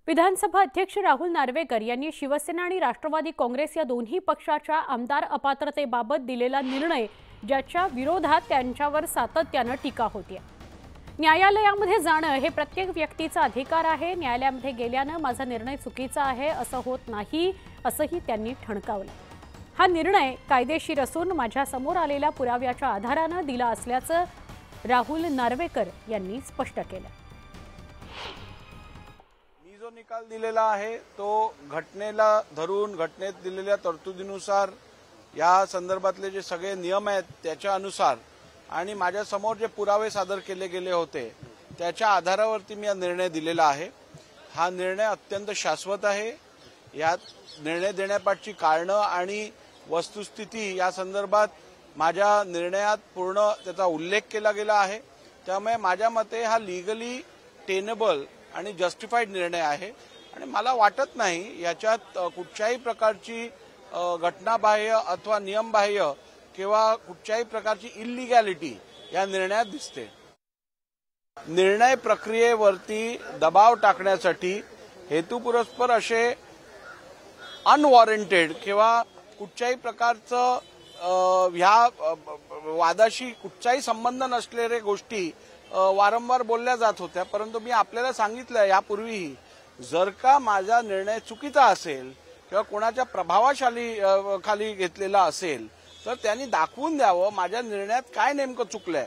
विधानसभा अध्यक्ष राहुल नार्वेकर यांनी शिवसेना आणि राष्ट्रवादी काँग्रेस या दोन्ही पक्षाच्या आमदार अपात्रतेबाबत दिलेला निर्णय ज्याच्या विरोधात त्यांच्यावर सातत्याने टीका होते। न्यायालयामध्ये जाणं हे प्रत्येक व्यक्तीचा अधिकार आहे। न्यायालयामध्ये गेल्याने माझा निर्णय चुकीचा आहे असं होत नाही असंही त्यांनी ठणकावलं। हा निर्णय कायदेशीर असून माझ्या समोर आलेल्या पुराव्याच्या आधाराने दिला असल्याचं राहुल नार्वेकर यांनी स्पष्ट केलं। जो निकाल दिलेला आहे तो घटनेला धरून घटनेत दिलेल्या तरतुदीनुसार या संदर्भातले जे सगळे नियम आहेत त्याच्या अनुसार आणि माझ्या समोर जे पुरावे सादर केले गेले होते त्याच्या आधारावरती मी हा निर्णय दिलेला आहे। हा निर्णय अत्यंत शाश्वत आहे। यात निर्णय देण्यापाठची कारणं आणि वस्तुस्थिती या संदर्भात माझ्या निर्णयात पूर्ण त्याचा उल्लेख केला गेला आहे। त्यामुळे माझ्या मते हा लीगली टेनेबल आणि जस्टिफाईड निर्णय आहे आणि मला वाटत नाही याच्यात कुठच्याही प्रकारची घटनाबाह्य अथवा नियमबाह्य किंवा कुठच्याही प्रकारची इल्लिगॅलिटी या निर्णयात दिसते। निर्णय प्रक्रियेवरती दबाव टाकण्यासाठी हेतुपुरस्पर असे अनवॉरंटेड किंवा कुठच्याही प्रकारचं ह्या वादाशी कुठचाही संबंध नसलेल्या गोष्टी वारंवार बोलल्या जात होत्या। परंतु मी आपल्याला सांगितलं यापूर्वीही जर का माझा निर्णय चुकीचा असेल किंवा कोणाच्या प्रभावाखाली घेतलेला असेल तर त्यांनी दाखवून द्यावं माझ्या निर्णयात काय नेमकं चुकलंय।